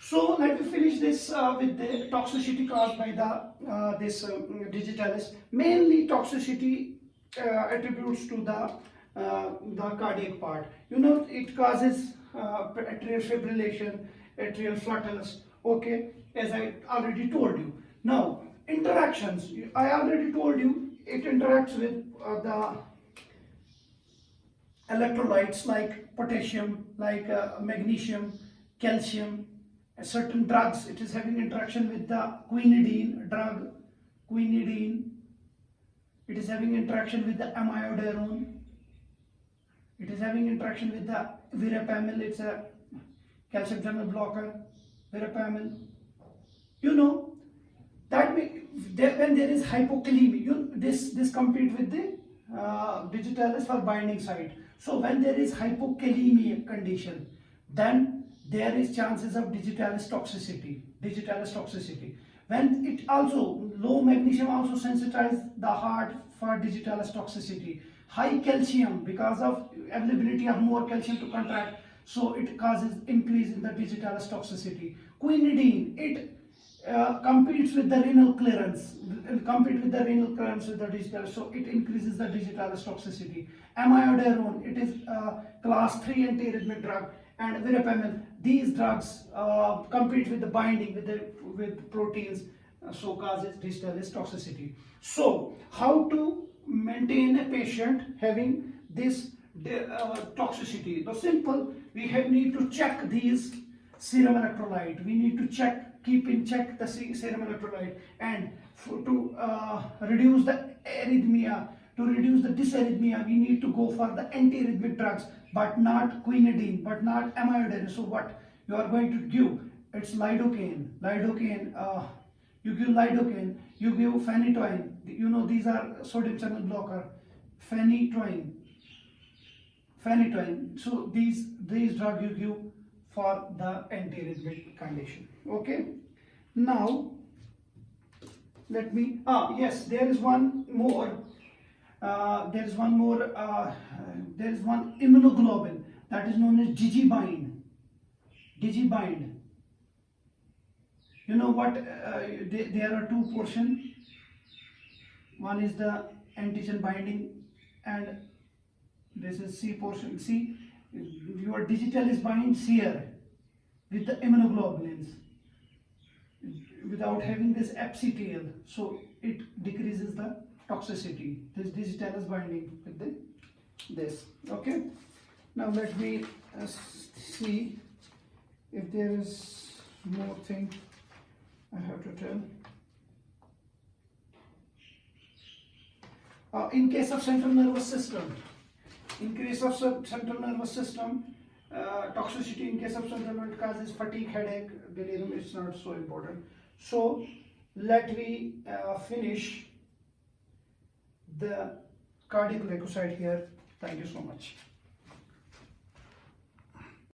So let me finish this with the toxicity caused by the this digitalis. Mainly toxicity attributes to the cardiac part. You know, it causes atrial fibrillation, atrial flutters. Okay, as I already told you. Now interactions. I already told you it interacts with the electrolytes like potassium, like magnesium, calcium, certain drugs. It is having interaction with the quinidine drug, quinidine. It is having interaction with the amiodarone. It is having interaction with the verapamil. It's a calcium channel blocker, verapamil. You know that when there is hypokalemia, this compete with the digitalis for binding site. So when there is hypokalemia condition, then there is chances of digitalis toxicity. Digitalis toxicity. When it also low magnesium also sensitize the heart for digitalis toxicity. High calcium, because of availability of more calcium to contract, so it causes increase in the digitalis toxicity. Quinidine, it competes with the renal clearance, with the digitalis, so it increases the digitalis toxicity. Amiodarone, it is class 3 antiarrhythmic drug, and verapamil. These drugs compete with the binding with proteins, so causes digitalis toxicity. So how to maintain a patient having this toxicity? The simple, we need to check these serum electrolyte. We need to keep in check the serum electrolyte, and to reduce the arrhythmia, to reduce the dysarrhythmia, we need to go for the antiarrhythmic drugs, but not quinidine, but not amiodarone. So what you are going to give? It's lidocaine. You give lidocaine. You give phenytoin. You know, these are sodium channel blocker. Phenytoin. So these drugs you give for the antiarrhythmic condition. Okay. Now let me. Yes, there is one more. There is one immunoglobulin that is known as digibind. You know what? There are two portions. One is the antigen binding, and this is C portion. See, your digitalis binds here with the immunoglobulins without having this epithelial, so it decreases the toxicity. This digitalis binding with this. Okay. Now let me see if there is more thing I have to tell. In case of central nervous system, toxicity in case of central nervous causes fatigue, headache, delirium. It's not so important. So let me finish the cardiac leukocyte here. Thank you so much.